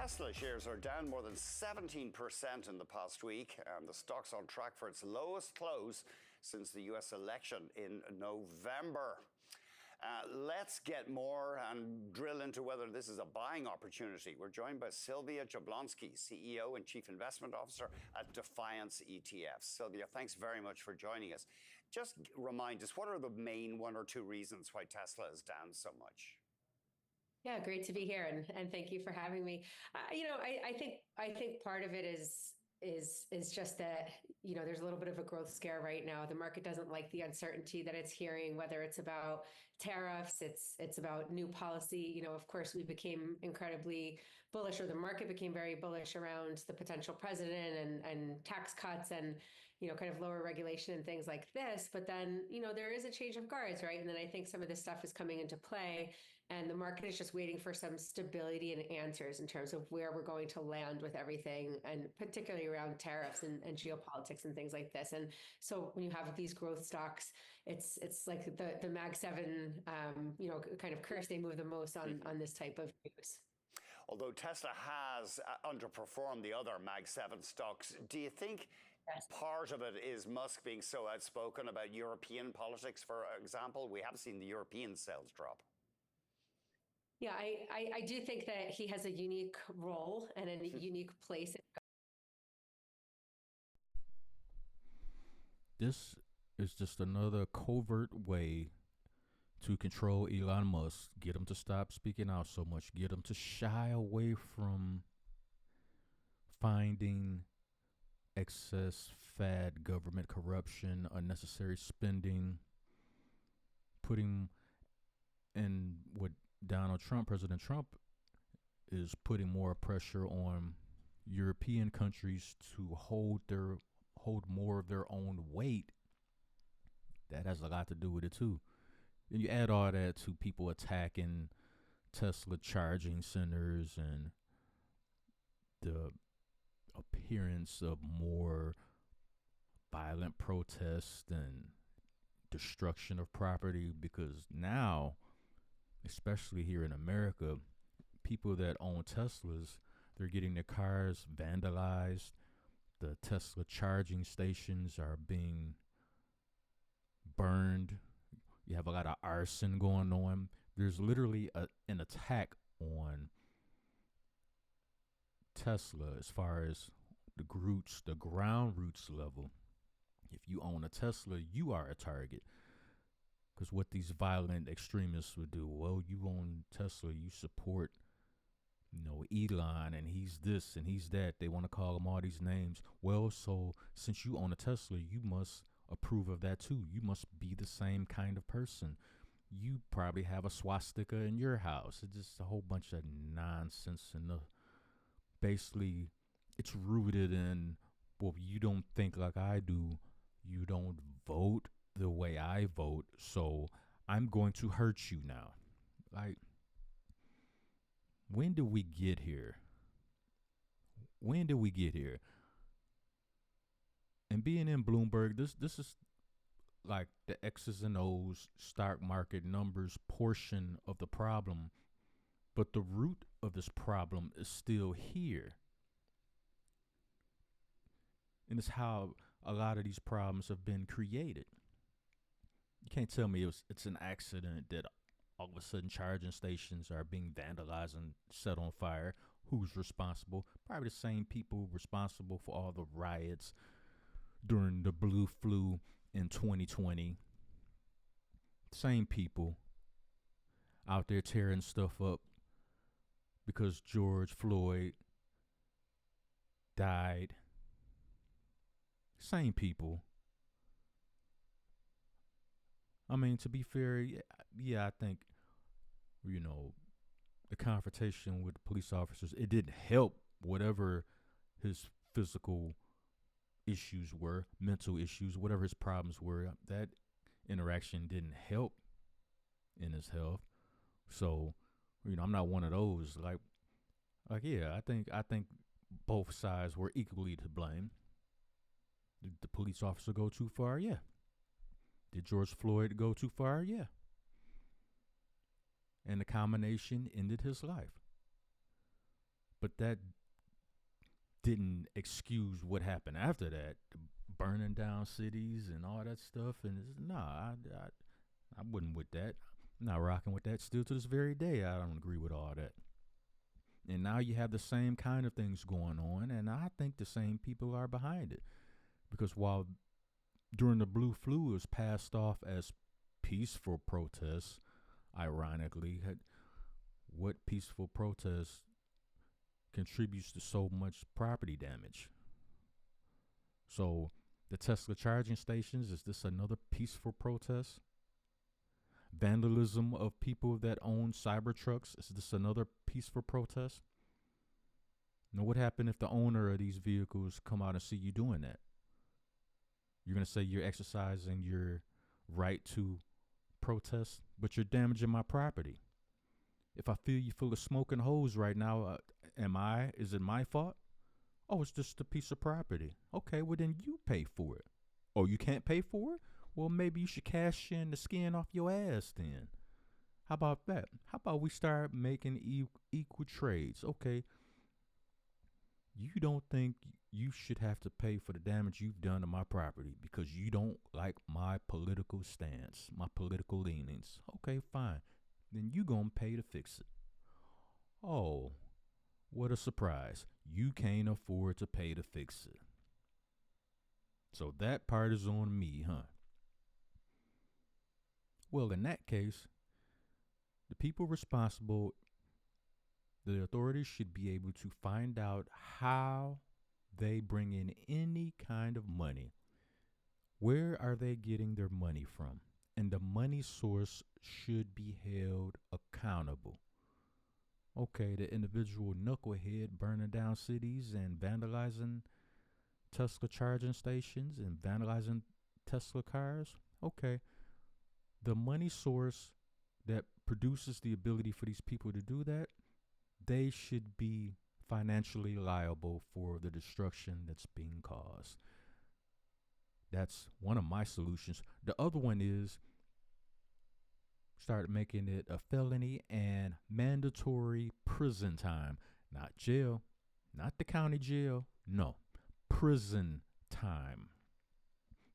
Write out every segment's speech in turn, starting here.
Tesla shares are down more than 17% in the past week, and the stock's on track for its lowest close since the US election in November. Let's get more and drill into whether this is a buying opportunity. We're joined by Sylvia Jablonski, CEO and Chief Investment Officer at Defiance ETFs. Sylvia, thanks very much for joining us. Just remind us, what are the main one or two reasons why Tesla is down so much? Yeah, great to be here, and thank you for having me. I think part of it is just that there's a little bit of a growth scare right now. The market doesn't like the uncertainty that it's hearing, whether it's about tariffs, it's about new policy. Of course, we became incredibly bullish, or the market became very bullish around the potential president and tax cuts and kind of lower regulation and things like this. But then there is a change of guards, right? And then I think some of this stuff is coming into play, and the market is just waiting for some stability and answers in terms of where we're going to land with everything, and particularly around tariffs and geopolitics and things like this. And so when you have these growth stocks, it's like the Mag 7, kind of curse. They move the most on this type of news. Although Tesla has underperformed the other Mag 7 stocks, do you think part of it is Musk being so outspoken about European politics, for example? We have seen the European sales drop. Yeah, I do think that he has a unique role and a unique place. This is just another covert way to control Elon Musk, get him to stop speaking out so much, get him to shy away from finding excess fad government corruption, unnecessary spending, putting in what President Trump is putting more pressure on European countries to hold more of their own weight. That has a lot to do with it too. And you add all that to people attacking Tesla charging centers and the appearance of more violent protests and destruction of property, because now, especially here in America, people that own Teslas, they're getting their cars vandalized. The Tesla charging stations are being burned. You have a lot of arson going on. There's literally an attack on Tesla as far as the ground roots level. If you own a Tesla, you are a target. Because what these violent extremists would do, well, you own Tesla, you support, Elon, and he's this and he's that. They want to call him all these names. Well, so since you own a Tesla, you must approve of that too. You must be the same kind of person. You probably have a swastika in your house. It's just a whole bunch of nonsense. And basically, it's rooted in, well, you don't think like I do. You don't vote the way I vote, so I'm going to hurt you now. Like, when did we get here? When did we get here? And being in Bloomberg, this is like the X's and O's stock market numbers portion of the problem, but the root of this problem is still here. And it's how a lot of these problems have been created. You can't tell me it's an accident that all of a sudden charging stations are being vandalized and set on fire. Who's responsible? Probably the same people responsible for all the riots during the blue flu in 2020. Same people out there tearing stuff up because George Floyd died. Same people. I mean, to be fair, yeah, I think, the confrontation with the police officers, it didn't help whatever his physical issues were, mental issues, whatever his problems were. That interaction didn't help in his health. So, I'm not one of those. Yeah, I think both sides were equally to blame. Did the police officer go too far? Yeah. Did George Floyd go too far? Yeah. And the combination ended his life. But that didn't excuse what happened after that, burning down cities and all that stuff. And I wouldn't with that. I'm not rocking with that still to this very day. I don't agree with all that. And now you have the same kind of things going on, and I think the same people are behind it. Because while during the Blue Flu it was passed off as peaceful protests, ironically, what peaceful protest contributes to so much property damage? So the Tesla charging stations, is this another peaceful protest? Vandalism of people that own Cybertrucks, is this another peaceful protest? Now, what happened if the owner of these vehicles come out and see you doing that? You're going to say you're exercising your right to protest, but you're damaging my property. If I feel you full of smoke and holes right now, is it my fault? Oh, it's just a piece of property. Okay, well then you pay for it. Oh, you can't pay for it? Well, maybe you should cash in the skin off your ass then. How about that? How about we start making equal trades? Okay, you don't think you should have to pay for the damage you've done to my property because you don't like my political stance, my political leanings. Okay, fine. Then you gonna pay to fix it. Oh, what a surprise. You can't afford to pay to fix it. So that part is on me, huh? Well, in that case, the people responsible, the authorities should be able to find out how they bring in any kind of money. Where are they getting their money from? And the money source should be held accountable. Okay, the individual knucklehead burning down cities and vandalizing Tesla charging stations and vandalizing Tesla cars. Okay, the money source that produces the ability for these people to do that, they should be financially liable for the destruction that's being caused. That's one of my solutions. The other one is start making it a felony and mandatory prison time. Not jail, not the county jail. No, prison time.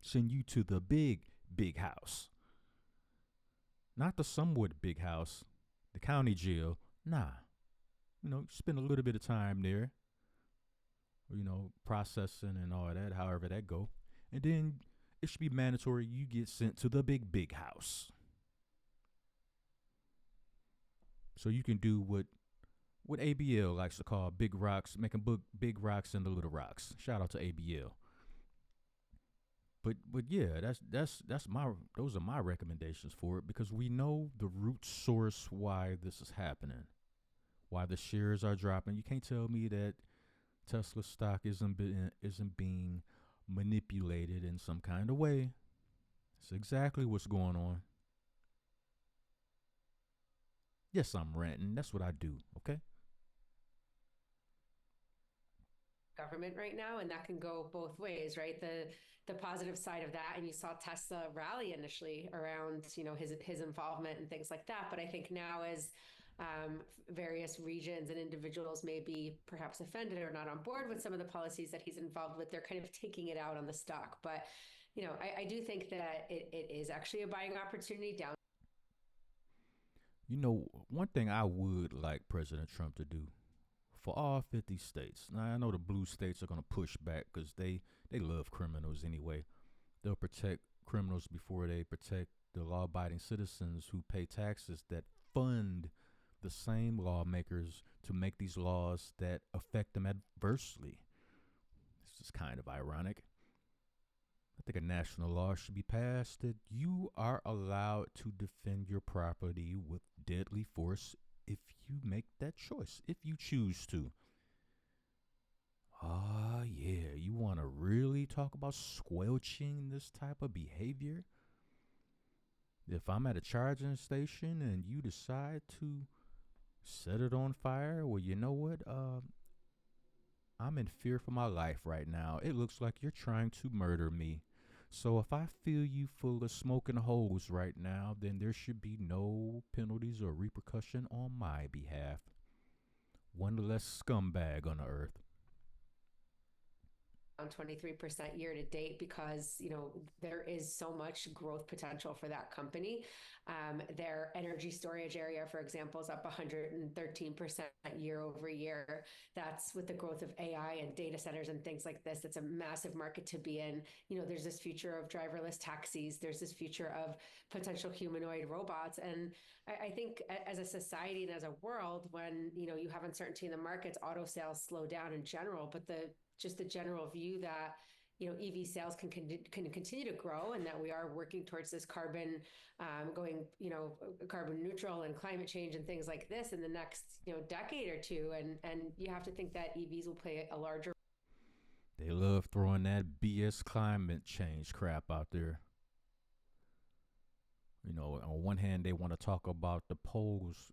Send you to the big house. Not the somewhat big house, the county jail. Nah. Spend a little bit of time there, processing and all that, however that go. And then it should be mandatory you get sent to the big house. So you can do what ABL likes to call big rocks, making big rocks into little rocks. Shout out to ABL. But yeah, those are my recommendations for it, because we know the root source why this is happening. Why the shares are dropping. You can't tell me that Tesla stock isn't being manipulated in some kind of way. It's exactly what's going on. Yes, I'm ranting. That's what I do, okay? Government right now, and that can go both ways, right? The positive side of that, and you saw Tesla rally initially around his involvement and things like that. But I think now, as various regions and individuals may be perhaps offended or not on board with some of the policies that he's involved with, they're kind of taking it out on the stock. But I do think that it is actually a buying opportunity down. One thing I would like President Trump to do for all 50 states. Now, I know the blue states are going to push back because they love criminals anyway. They'll protect criminals before they protect the law-abiding citizens who pay taxes that fund the same lawmakers to make these laws that affect them adversely. This is kind of ironic. I think a national law should be passed that you are allowed to defend your property with deadly force if you make that choice, if you choose to. Yeah, you want to really talk about squelching this type of behavior? If I'm at a charging station and you decide to set it on fire, well, you know what? I'm in fear for my life right now. It looks like you're trying to murder me. So if I feel you full of smoke and holes right now, then there should be no penalties or repercussion on my behalf. one less scumbag on the earth. On 23% year to date because there is so much growth potential for that company. Their energy storage area, for example, is up 113% year over year. That's with the growth of AI and data centers and things like this. It's a massive market to be in. There's this future of driverless taxis. There's this future of potential humanoid robots. And I think as a society and as a world, when you have uncertainty in the markets, auto sales slow down in general, but the general view that EV sales can continue to grow, and that we are working towards this carbon going carbon neutral and climate change and things like this in the next decade or two, and you have to think that EVs will play a larger. They love throwing that BS climate change crap out there. On one hand, they want to talk about the poles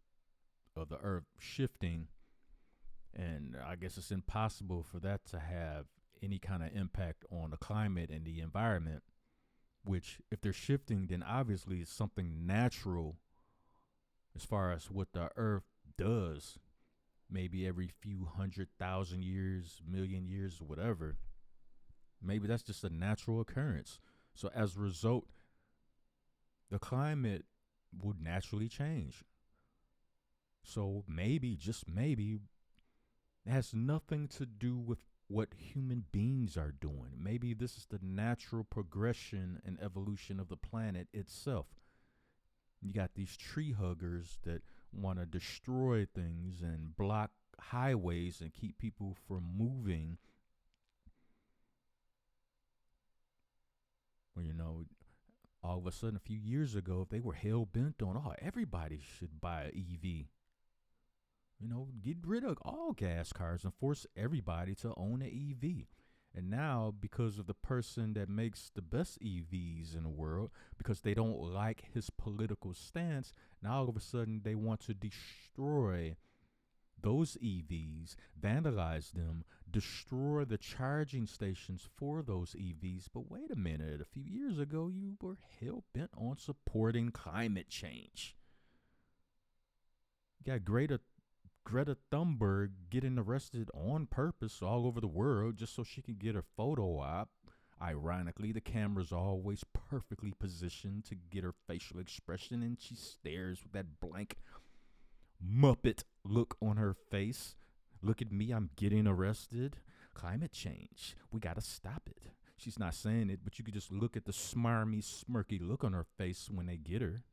of the earth shifting, and I guess it's impossible for that to have any kind of impact on the climate and the environment, which if they're shifting, then obviously it's something natural as far as what the earth does, maybe every few 100,000 years, million years, whatever. Maybe that's just a natural occurrence. So as a result, the climate would naturally change. So maybe, just maybe, it has nothing to do with what human beings are doing. Maybe this is the natural progression and evolution of the planet itself. You got these tree huggers that want to destroy things and block highways and keep people from moving. Well, all of a sudden, a few years ago, they were hell bent on, everybody should buy an EV. Get rid of all gas cars and force everybody to own an EV. And now, because of the person that makes the best EVs in the world, because they don't like his political stance, now all of a sudden they want to destroy those EVs, vandalize them, destroy the charging stations for those EVs. But wait a minute, a few years ago, you were hell-bent on supporting climate change. You got Greta Thunberg getting arrested on purpose all over the world just so she can get her photo op. Ironically, the camera's always perfectly positioned to get her facial expression, and she stares with that blank Muppet look on her face. Look at me, I'm getting arrested. Climate change, we gotta stop it. She's not saying it, but you could just look at the smarmy, smirky look on her face when they get her.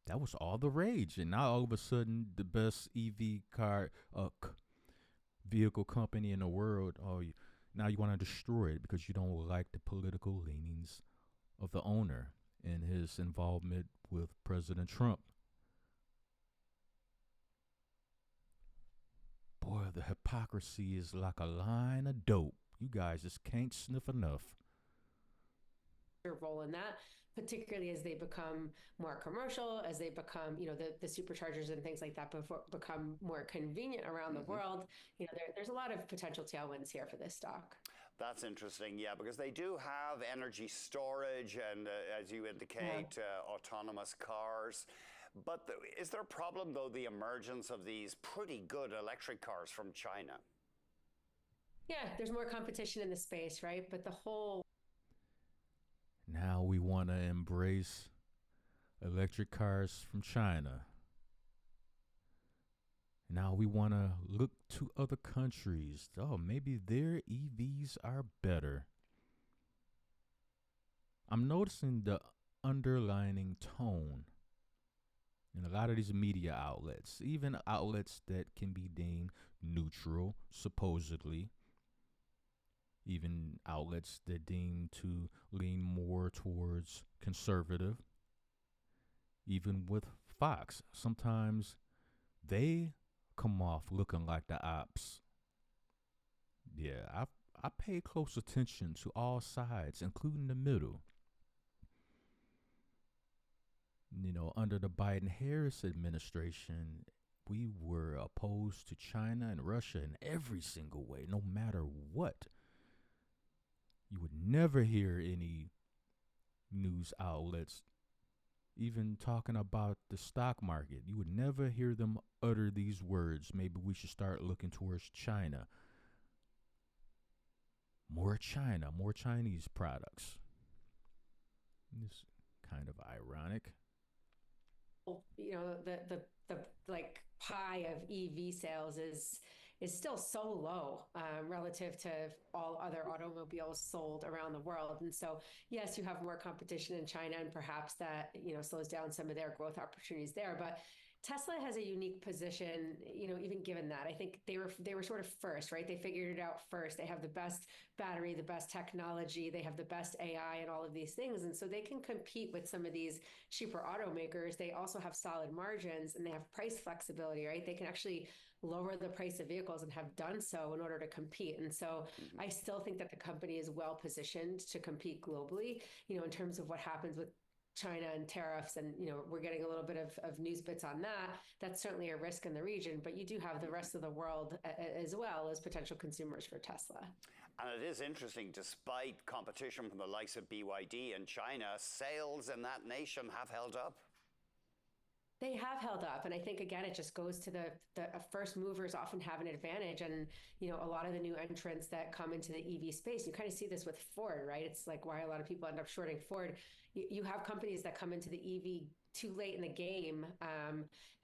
That was all the rage. And now all of a sudden, the best EV car vehicle company in the world, now you want to destroy it because you don't like the political leanings of the owner and his involvement with President Trump. Boy, the hypocrisy is like a line of dope. You guys just can't sniff enough. Role in that, particularly as they become more commercial, as they become, the superchargers and things like that become more convenient around the world. There's a lot of potential tailwinds here for this stock. That's interesting, yeah, because they do have energy storage and, as you indicate, autonomous cars. But is there a problem, though, the emergence of these pretty good electric cars from China? Yeah, there's more competition in the space, right? But the whole... Now we want to embrace electric cars from China. Now we want to look to other countries. Maybe their EVs are better. I'm noticing the underlining tone in a lot of these media outlets, even outlets that can be deemed neutral, supposedly. Even outlets that deem to lean more towards conservative. Even with Fox, sometimes they come off looking like the ops. Yeah, I pay close attention to all sides, including the middle. Under the Biden-Harris administration, we were opposed to China and Russia in every single way, no matter what. You would never hear any news outlets even talking about the stock market. You would never hear them utter these words. Maybe we should start looking towards China. More China, more Chinese products. It's kind of ironic. You know, the like pie of EV sales is still so low relative to all other automobiles sold around the world. And so, yes, you have more competition in China, and perhaps that, you know, slows down some of their growth opportunities there. But Tesla has a unique position, you know, even given that. I think they were sort of first, right? They figured it out first. They have the best battery, the best technology, they have the best AI and all of these things. And so they can compete with some of these cheaper automakers. They also have solid margins and they have price flexibility, right? They can actually lower the price of vehicles and have done so in order to compete. And so I still think that the company is well positioned to compete globally, you know, in terms of what happens with China and tariffs. And, you know, we're getting a little bit of news bits on that. That's certainly a risk in the region, but you do have the rest of the world as well as potential consumers for Tesla. And it is interesting, despite competition from the likes of BYD in China, sales in that nation have held up. They have held up. And I think, again, it just goes to the first movers often have an advantage. And, you know, a lot of the new entrants that come into the EV space, you kind of see this with Ford, right? It's like why a lot of people end up shorting Ford. You have companies that come into the EV too late in the game.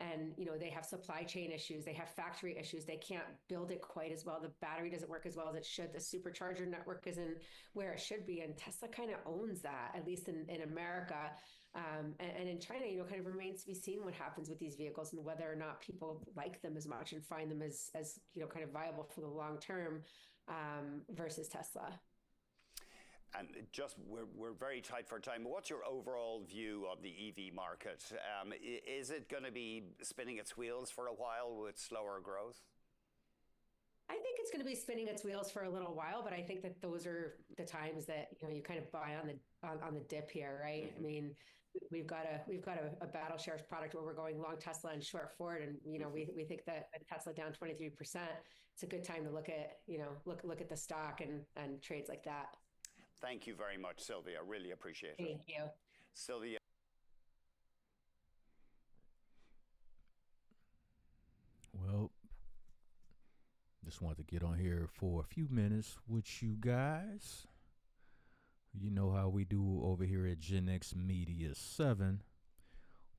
And, you know, they have supply chain issues. They have factory issues. They can't build it quite as well. The battery doesn't work as well as it should. The supercharger network isn't where it should be. And Tesla kind of owns that, at least in America. And in China, you know, kind of remains to be seen what happens with these vehicles and whether or not people like them as much and find them as you know, kind of viable for the long term versus Tesla. And just we're very tight for time. What's your overall view of the EV market? Is it going to be spinning its wheels for a while with slower growth? I think it's going to be spinning its wheels for a little while, but I think that those are the times that, you know, you kind of buy on the dip here, right? Mm-hmm. I mean, we've got a battle shares product where we're going long Tesla and short Ford, and you know, we think that Tesla down 23%. It's a good time to look at, you know, look at the stock and trades like that. Thank you very much, Sylvia. Really appreciate it. Thank you, Sylvia. Well, just wanted to get on here for a few minutes with you guys. You know how we do over here at Gen X Media 7.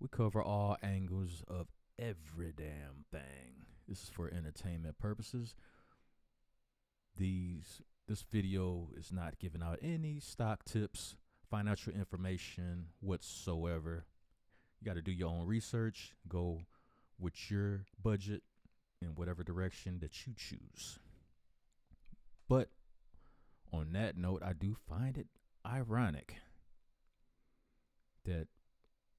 We cover all angles of every damn thing. This is for entertainment purposes. This video is not giving out any stock tips, financial information whatsoever. You got to do your own research. Go with your budget in whatever direction that you choose. But on that note, I do find it ironic that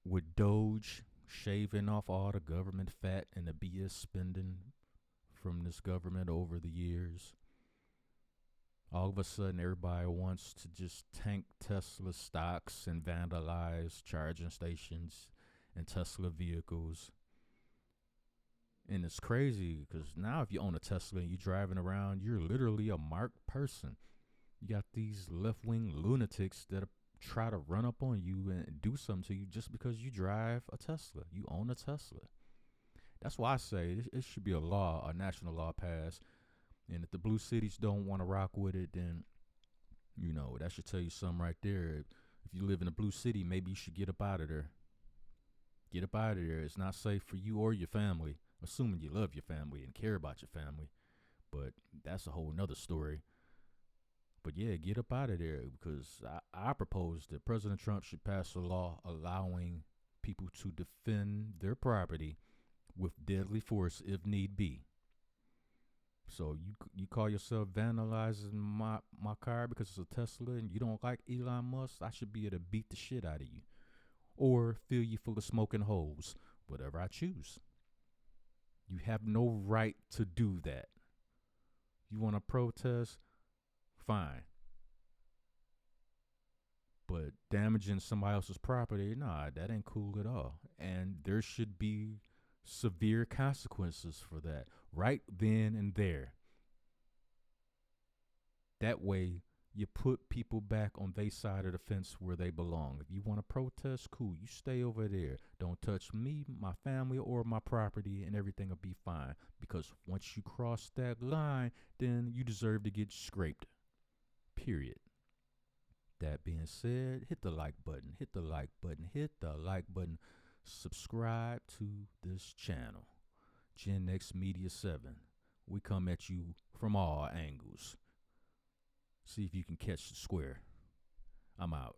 with Doge shaving off all the government fat and the BS spending from this government over the years, all of a sudden everybody wants to just tank Tesla stocks and vandalize charging stations and Tesla vehicles. And it's crazy because now if you own a Tesla and you're driving around, you're literally a marked person. You got these left-wing lunatics that try to run up on you and do something to you just because you drive a Tesla. You own a Tesla. That's why I say it should be a law, a national law passed. And if the blue cities don't want to rock with it, then, you know, that should tell you something right there. If you live in a blue city, maybe you should get up out of there. Get up out of there. It's not safe for you or your family, assuming you love your family and care about your family. But that's a whole nother story. But yeah, get up out of there, because I propose that President Trump should pass a law allowing people to defend their property with deadly force if need be. So you call yourself vandalizing my car because it's a Tesla and you don't like Elon Musk, I should be able to beat the shit out of you. Or fill you full of smoking holes, whatever I choose. You have no right to do that. You want to protest? Fine. But damaging somebody else's property, nah, that ain't cool at all. And there should be severe consequences for that right then and there. That way You put people back on their side of the fence where they belong. If you want to protest, cool. You stay over there. Don't touch me, my family, or my property, and everything will be fine. Because once you cross that line, then you deserve to get scraped. Period. That being said, hit the like button. Hit the like button. Hit the like button. Subscribe to this channel, Gen X Media 7. We come at you from all angles. See if you can catch the square. I'm out.